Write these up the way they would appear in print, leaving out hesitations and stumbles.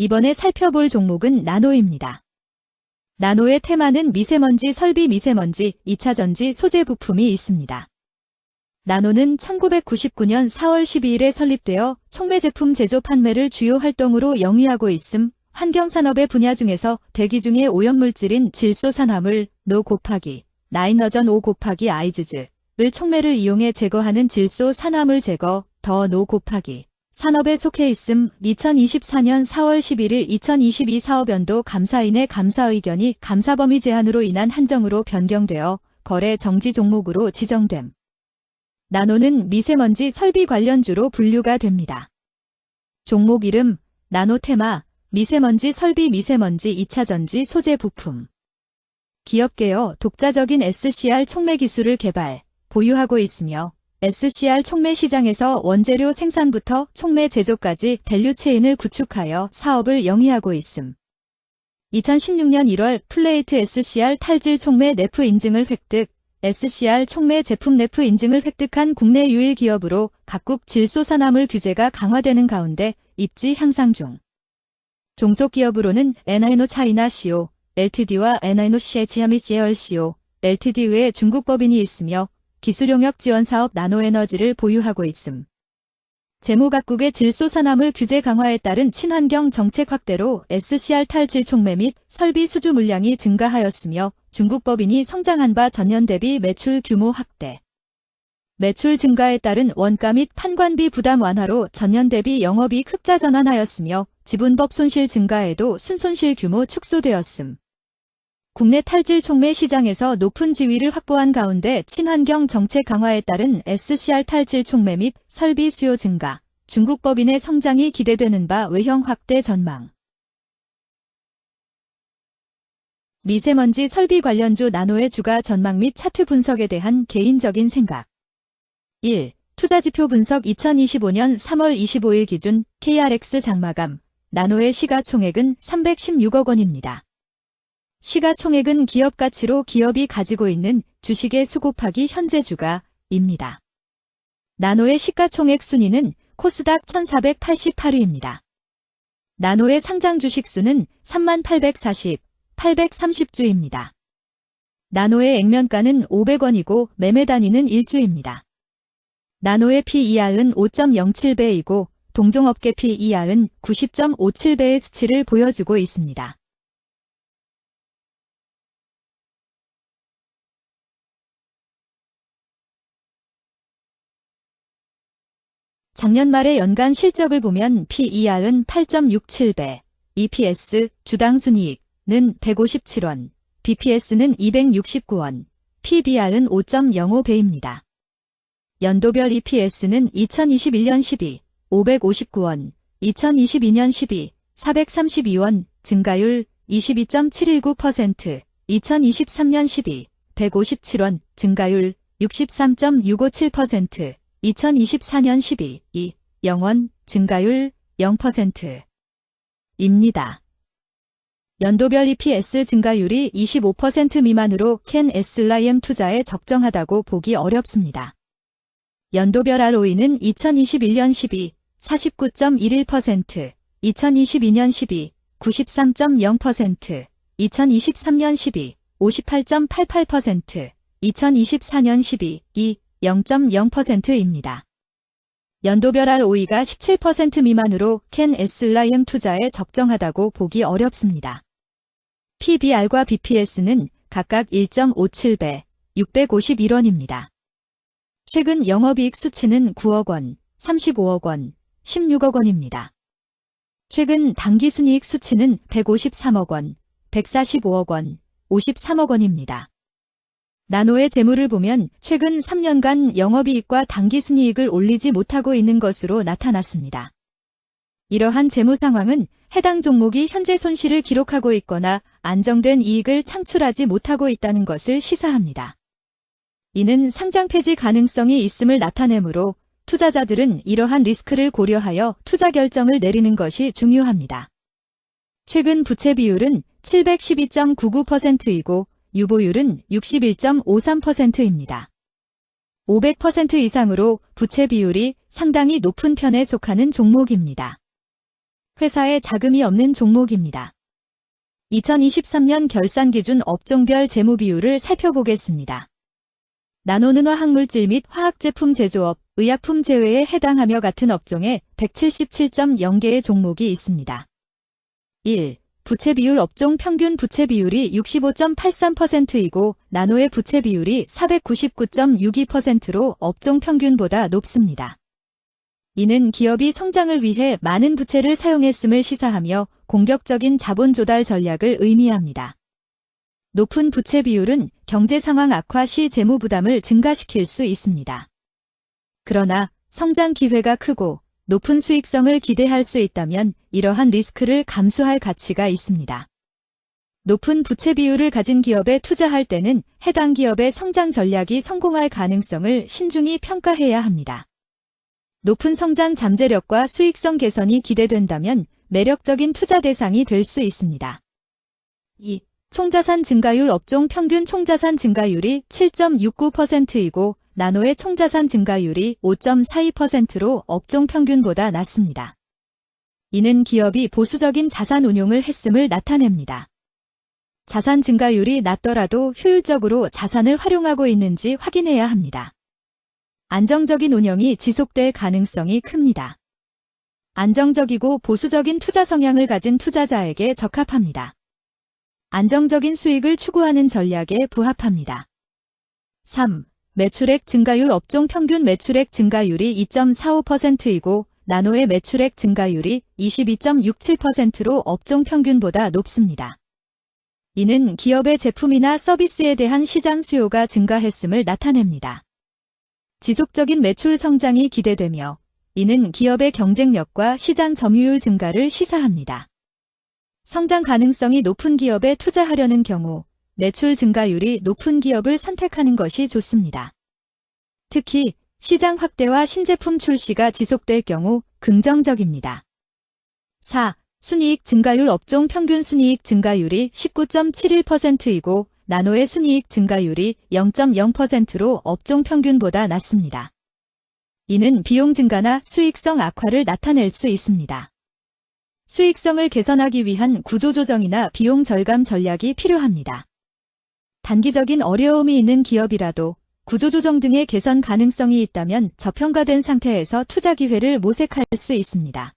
이번에 살펴볼 종목은 나노입니다. 나노의 테마는 미세먼지 설비 미세먼지 2차전지 소재 부품이 있습니다. 나노는 1999년 4월 12일에 설립되어 촉매 제품 제조 판매를 주요 활동으로 영위하고 있음. 환경산업의 분야 중에서 대기 중의 오염물질인 질소산화물, 노 곱하기, 나이너전 5 곱하기 아이즈즈를 촉매를 이용해 제거하는 질소산화물 제거, 더 노 곱하기 산업에 속해 있음. 2024년 4월 11일 2022 사업연도 감사인의 감사 의견이 감사 범위 제한으로 인한 한정으로 변경되어 거래 정지 종목으로 지정됨. 나노는 미세먼지 설비 관련주로 분류가 됩니다. 종목 이름, 나노테마, 미세먼지 설비 미세먼지 2차전지 소재 부품. 기업계여 독자적인 SCR 촉매 기술을 개발, 보유하고 있으며 SCR 촉매 시장에서 원재료 생산부터 촉매 제조까지 밸류체인을 구축하여 사업을 영위하고 있음. 2016년 1월 플레이트 SCR 탈질 촉매 네프 인증을 획득, SCR 촉매 제품 네프 인증을 획득한 국내 유일 기업으로 각국 질소산화물 규제가 강화되는 가운데 입지 향상 중. 종속기업으로는 에나이노 차이나 CO, LTD와 에나이노 CH야 및 예얼 CO, LTD 외에 중국 법인이 있으며 기술용역 지원 사업 나노에너지를 보유하고 있음. 재무 각국의 질소산화물 규제 강화에 따른 친환경 정책 확대로 SCR 탈질 촉매 및 설비 수주 물량이 증가하였으며 중국 법인이 성장한 바 전년 대비 매출 규모 확대. 매출 증가에 따른 원가 및 판관비 부담 완화로 전년 대비 영업이익 흑자 전환하였으며 지분법 손실 증가에도 순손실 규모 축소되었음. 국내 탈질 촉매 시장에서 높은 지위를 확보한 가운데 친환경 정책 강화에 따른 SCR 탈질 촉매 및 설비 수요 증가, 중국 법인의 성장이 기대되는 바 외형 확대 전망. 미세먼지 설비 관련주 나노의 주가 전망 및 차트 분석에 대한 개인적인 생각. 1. 투자지표 분석 2025년 3월 25일 기준 KRX 장마감, 나노의 시가총액은 316억 원입니다. 시가총액은 기업가치로 기업이 가지고 있는 주식의 수 곱하기 현재 주가입니다. 나노의 시가총액 순위는 코스닥 1488위입니다. 나노의 상장 주식 수는 3840, 830주입니다. 나노의 액면가는 500원이고 매매 단위는 1주입니다. 나노의 PER은 5.07배이고 동종업계 PER은 90.57배의 수치를 보여주고 있습니다. 작년 말의 연간 실적을 보면 PER은 8.67배, EPS, 주당 순이익은 157원, BPS는 269원, PBR은 5.05배입니다. 연도별 EPS는 2021년 12, 559원, 2022년 12, 432원, 증가율 22.719%, 2023년 12, 157원, 증가율 63.657%, 2024년 12, 0원, 증가율 0%입니다. 연도별 EPS 증가율이 25% 미만으로 캔 SLIM 투자에 적정하다고 보기 어렵습니다. 연도별 ROE는 2021년 12, 49.11%, 2022년 12, 93.0%, 2023년 12, 58.88%, 2024년 12, 0.0%입니다. 연도별 ROE가 17% 미만으로 캔 SLIM 투자에 적정하다고 보기 어렵습니다. PBR과 BPS는 각각 1.57배, 651원입니다. 최근 영업이익 수치는 9억 원, 35억 원, 16억 원입니다. 최근 당기순이익 수치는 153억 원, 145억 원, 53억 원입니다. 나노의 재물을 보면 최근 3년간 영업이익과 당기순이익을 올리지 못하고 있는 것으로 나타났습니다. 이러한 재무 상황은 해당 종목이 현재 손실을 기록하고 있거나 안정된 이익을 창출하지 못하고 있다는 것을 시사합니다. 이는 상장 폐지 가능성이 있음을 나타내므로 투자자들은 이러한 리스크를 고려하여 투자 결정을 내리는 것이 중요합니다. 최근 부채 비율은 712.99%이고 유보율은 61.53%입니다. 500% 이상으로 부채 비율이 상당히 높은 편에 속하는 종목입니다. 회사에 자금이 없는 종목입니다. 2023년 결산 기준 업종별 재무 비율을 살펴보겠습니다. 나노는 화학물질 및 화학제품 제조업, 의약품 제외에 해당하며 같은 업종에 177.0개의 종목이 있습니다. 1. 부채 비율 업종 평균 부채 비율이 65.83%이고 나노의 부채 비율이 499.62%로 업종 평균보다 높습니다. 이는 기업이 성장을 위해 많은 부채를 사용했음을 시사하며 공격적인 자본 조달 전략을 의미합니다. 높은 부채 비율은 경제 상황 악화 시 재무 부담을 증가시킬 수 있습니다. 그러나 성장 기회가 크고 높은 수익성을 기대할 수 있다면 이러한 리스크를 감수할 가치가 있습니다. 높은 부채 비율을 가진 기업에 투자할 때는 해당 기업의 성장 전략이 성공할 가능성을 신중히 평가해야 합니다. 높은 성장 잠재력과 수익성 개선이 기대된다면 매력적인 투자 대상이 될 수 있습니다. 2. 총자산 증가율 업종 평균 총자산 증가율이 7.69%이고 나노의 총자산 증가율이 5.42%로 업종 평균보다 낮습니다. 이는 기업이 보수적인 자산 운용을 했음을 나타냅니다. 자산 증가율이 낮더라도 효율적으로 자산을 활용하고 있는지 확인해야 합니다. 안정적인 운영이 지속될 가능성이 큽니다. 안정적이고 보수적인 투자 성향을 가진 투자자에게 적합합니다. 안정적인 수익을 추구하는 전략에 부합합니다. 3. 매출액 증가율 업종 평균 매출액 증가율이 2.45%이고 나노의 매출액 증가율이 22.67%로 업종 평균보다 높습니다. 이는 기업의 제품이나 서비스에 대한 시장 수요가 증가했음을 나타냅니다. 지속적인 매출 성장이 기대되며 이는 기업의 경쟁력과 시장 점유율 증가를 시사합니다. 성장 가능성이 높은 기업에 투자하려는 경우 매출 증가율이 높은 기업을 선택하는 것이 좋습니다. 특히 시장 확대와 신제품 출시가 지속될 경우 긍정적입니다. 4. 순이익 증가율 업종 평균 순이익 증가율이 19.71%이고 나노의 순이익 증가율이 0.0%로 업종 평균보다 낮습니다. 이는 비용 증가나 수익성 악화를 나타낼 수 있습니다. 수익성을 개선하기 위한 구조조정이나 비용 절감 전략이 필요합니다. 단기적인 어려움이 있는 기업이라도 구조조정 등의 개선 가능성이 있다면 저평가된 상태에서 투자 기회를 모색할 수 있습니다.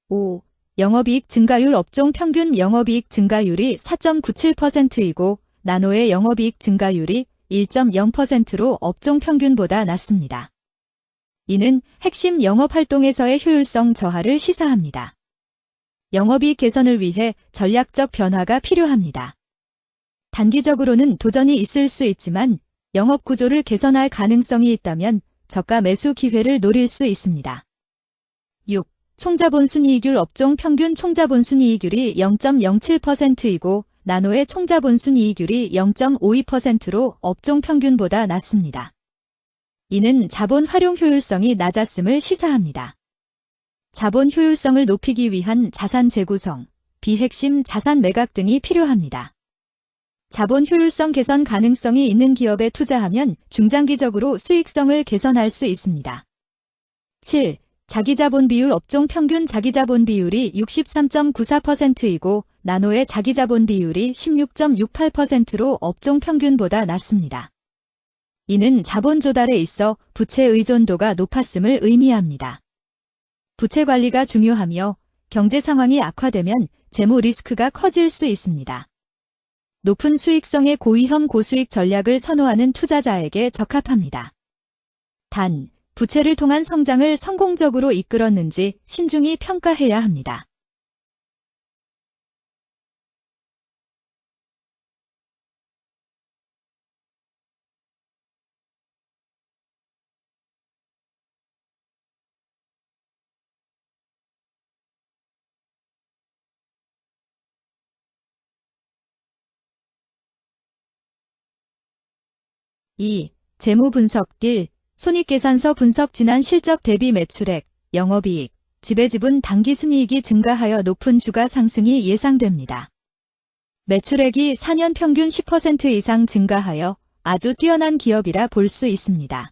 5. 영업이익 증가율 업종 평균 영업이익 증가율이 4.97%이고 나노의 영업이익 증가율이 1.0%로 업종 평균보다 낮습니다. 이는 핵심 영업활동에서의 효율성 저하를 시사합니다. 영업이익 개선을 위해 전략적 변화가 필요합니다. 단기적으로는 도전이 있을 수 있지만 영업 구조를 개선할 가능성이 있다면 저가 매수 기회를 노릴 수 있습니다. 6. 총자본 순이익률 업종 평균 총자본 순이익률이 0.07%이고 나노의 총자본 순이익률이 0.52%로 업종 평균보다 낮습니다. 이는 자본 활용 효율성이 낮았음을 시사합니다. 자본 효율성을 높이기 위한 자산 재구성, 비핵심 자산 매각 등이 필요합니다. 자본 효율성 개선 가능성이 있는 기업에 투자하면 중장기적으로 수익성을 개선할 수 있습니다. 7. 자기자본 비율 업종 평균 자기자본 비율이 63.94%이고 나노의 자기자본 비율이 16.68%로 업종 평균보다 낮습니다. 이는 자본 조달에 있어 부채 의존도가 높았음을 의미합니다. 부채 관리가 중요하며 경제 상황이 악화되면 재무 리스크가 커질 수 있습니다. 높은 수익성의 고위험 고수익 전략을 선호하는 투자자에게 적합합니다. 단, 부채를 통한 성장을 성공적으로 이끌었는지 신중히 평가해야 합니다. (2) 재무 분석 1. 손익계산서 분석 지난 실적 대비 매출액, 영업이익, 지배지분 당기순이익이 증가하여 높은 주가 상승이 예상됩니다. 매출액이 4년 평균 10% 이상 증가하여 아주 뛰어난 기업이라 볼 수 있습니다.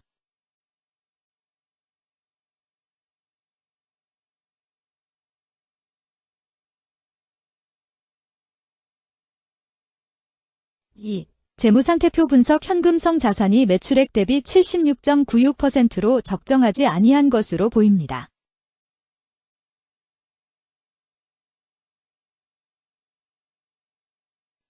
2. 재무상태표 분석. 현금성 자산이 매출액 대비 76.96%로 적정하지 아니한 것으로 보입니다.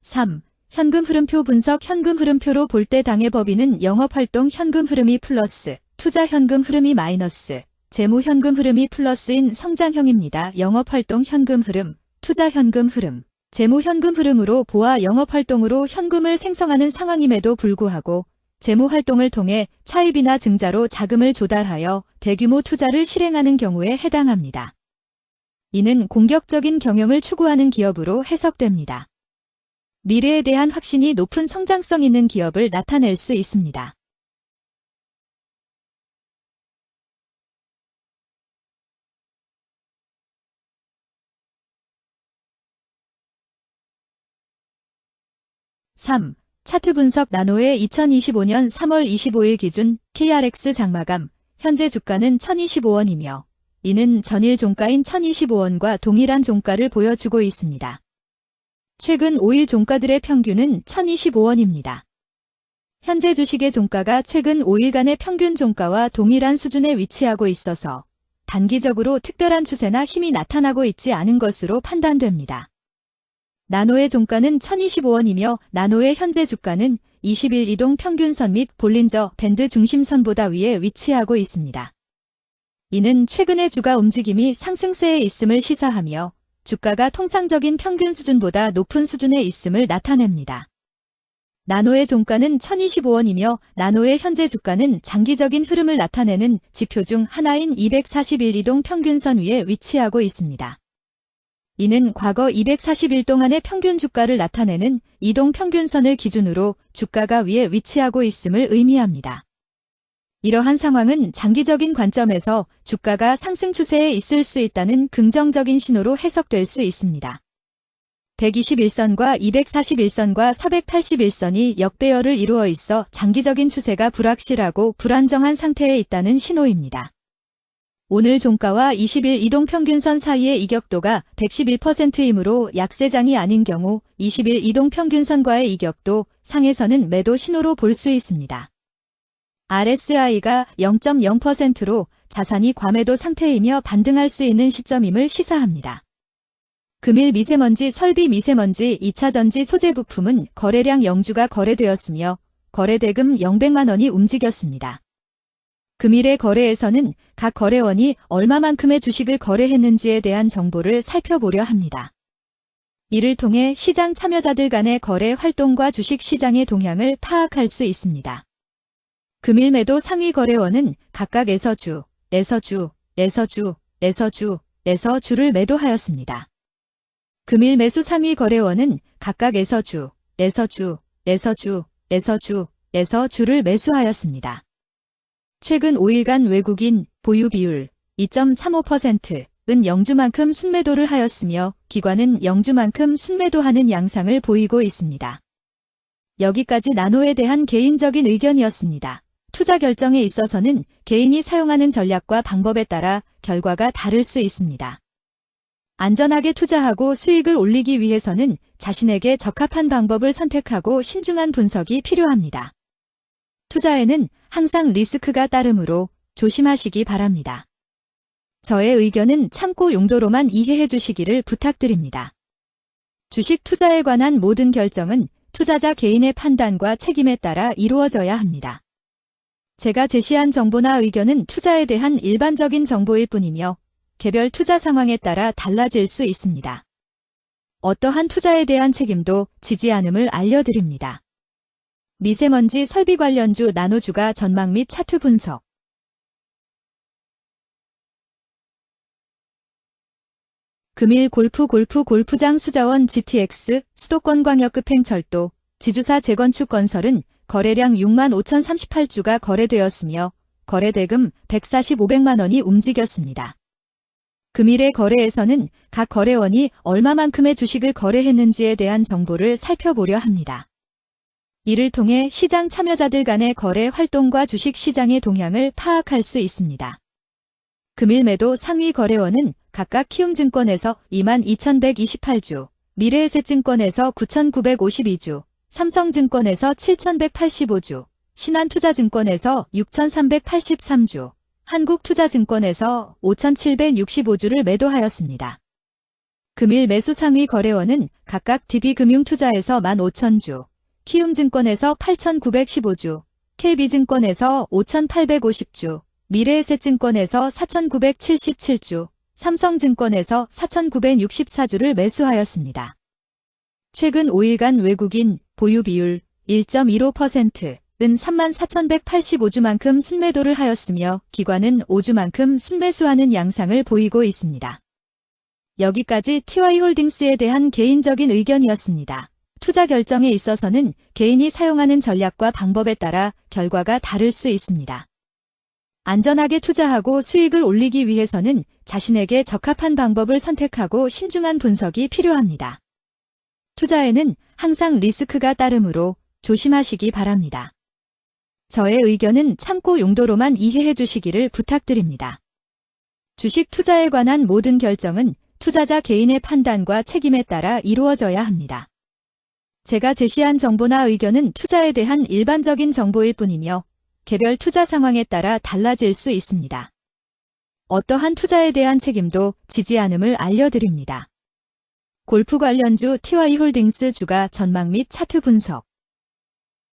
3. 현금 흐름표 분석. 현금 흐름표로 볼 때 당해 법인은 영업활동 현금 흐름이 플러스, 투자 현금 흐름이 마이너스, 재무 현금 흐름이 플러스인 성장형입니다. 영업활동 현금 흐름, 투자 현금 흐름, 재무 현금 흐름으로 보아 영업활동으로 현금을 생성하는 상황임에도 불구하고 재무활동을 통해 차입이나 증자로 자금을 조달하여 대규모 투자를 실행하는 경우에 해당합니다. 이는 공격적인 경영을 추구하는 기업으로 해석됩니다. 미래에 대한 확신이 높은 성장성 있는 기업을 나타낼 수 있습니다. (3) 차트 분석. 나노의 2025년 3월 25일 기준 KRX 장마감 현재 주가는 1025원이며 이는 전일 종가인 1025원과 동일한 종가를 보여주고 있습니다. 최근 5일 종가들의 평균은 1025원입니다. 현재 주식의 종가가 최근 5일간의 평균 종가와 동일한 수준에 위치하고 있어서 단기적으로 특별한 추세나 힘이 나타나고 있지 않은 것으로 판단됩니다. 나노의 종가는 1025원이며 나노의 현재 주가는 20일 이동 평균선 및 볼린저 밴드 중심선보다 위에 위치하고 있습니다. 이는 최근의 주가 움직임이 상승세에 있음을 시사하며 주가가 통상적인 평균 수준보다 높은 수준에 있음을 나타냅니다. 나노의 종가는 1025원이며 나노의 현재 주가는 장기적인 흐름을 나타내는 지표 중 하나인 241 이동 평균선 위에 위치하고 있습니다. 이는 과거 240일 동안의 평균 주가를 나타내는 이동 평균선을 기준으로 주가가 위에 위치하고 있음을 의미합니다. 이러한 상황은 장기적인 관점에서 주가가 상승 추세에 있을 수 있다는 긍정적인 신호로 해석될 수 있습니다. 121선과 241선과 481선이 역배열을 이루어 있어 장기적인 추세가 불확실하고 불안정한 상태에 있다는 신호입니다. 오늘 종가와 20일 이동평균선 사이의 이격도가 111%이므로 약세장이 아닌 경우 20일 이동평균선과의 이격도 상에서는 매도 신호로 볼 수 있습니다. RSI가 0.0%로 자산이 과매도 상태이며 반등할 수 있는 시점임을 시사합니다. 금일 미세먼지 설비 미세먼지 2차전지 소재 부품은 거래량 0주가 거래되었으며 거래대금 0백만원이 움직였습니다. 금일의 거래에서는 각 거래원이 얼마만큼의 주식을 거래했는지에 대한 정보를 살펴보려 합니다. 이를 통해 시장 참여자들 간의 거래 활동과 주식 시장의 동향을 파악할 수 있습니다. 금일 매도 상위 거래원은 각각 에서주, 에서주, 에서주, 에서주, 에서주를 매도하였습니다. 금일 매수 상위 거래원은 각각 에서주, 에서주, 에서주, 에서주, 에서주를 매수하였습니다. 최근 5일간 외국인 보유 비율 2.35%은 영주만큼 순매도를 하였으며 기관은 영주만큼 순매도하는 양상을 보이고 있습니다. 여기까지 나노에 대한 개인적인 의견이었습니다. 투자 결정에 있어서는 개인이 사용하는 전략과 방법에 따라 결과가 다를 수 있습니다. 안전하게 투자하고 수익을 올리기 위해서는 자신에게 적합한 방법을 선택하고 신중한 분석이 필요합니다. 투자에는 항상 리스크가 따르므로 조심하시기 바랍니다. 저의 의견은 참고 용도로만 이해해 주시기를 부탁드립니다. 주식 투자에 관한 모든 결정은 투자자 개인의 판단과 책임에 따라 이루어져야 합니다. 제가 제시한 정보나 의견은 투자에 대한 일반적인 정보일 뿐이며 개별 투자 상황에 따라 달라질 수 있습니다. 어떠한 투자에 대한 책임도 지지 않음을 알려드립니다. 미세먼지 설비 관련주 나노주가 전망 및 차트 분석. 금일 골프장 수자원 GTX 수도권광역급행철도 지주사 재건축건설은 거래량 65,038주가 거래되었으며 거래대금 145백만원이 움직였습니다. 금일의 거래에서는 각 거래원이 얼마만큼의 주식을 거래했는지에 대한 정보를 살펴보려 합니다. 이를 통해 시장 참여자들 간의 거래 활동과 주식 시장의 동향을 파악할 수 있습니다. 금일 매도 상위 거래원은 각각 키움증권에서 22,128주, 미래에셋증권에서 9,952주, 삼성증권에서 7,185주, 신한투자증권에서 6,383주, 한국투자증권에서 5,765주를 매도하였습니다. 금일 매수 상위 거래원은 각각 DB금융투자에서 15,000주, 키움증권에서 8,915주, KB증권에서 5,850주, 미래에셋증권에서 4,977주, 삼성증권에서 4,964주를 매수하였습니다. 최근 5일간 외국인 보유 비율 1.15%은 34,185주만큼 순매도를 하였으며 기관은 5주만큼 순매수하는 양상을 보이고 있습니다. 여기까지 TY홀딩스에 대한 개인적인 의견이었습니다. 투자 결정에 있어서는 개인이 사용하는 전략과 방법에 따라 결과가 다를 수 있습니다. 안전하게 투자하고 수익을 올리기 위해서는 자신에게 적합한 방법을 선택하고 신중한 분석이 필요합니다. 투자에는 항상 리스크가 따르므로 조심하시기 바랍니다. 저의 의견은 참고 용도로만 이해해 주시기를 부탁드립니다. 주식 투자에 관한 모든 결정은 투자자 개인의 판단과 책임에 따라 이루어져야 합니다. 제가 제시한 정보나 의견은 투자에 대한 일반적인 정보일 뿐이며 개별 투자 상황에 따라 달라질 수 있습니다. 어떠한 투자에 대한 책임도 지지 않음을 알려드립니다. 골프 관련주 TY홀딩스 주가 전망 및 차트 분석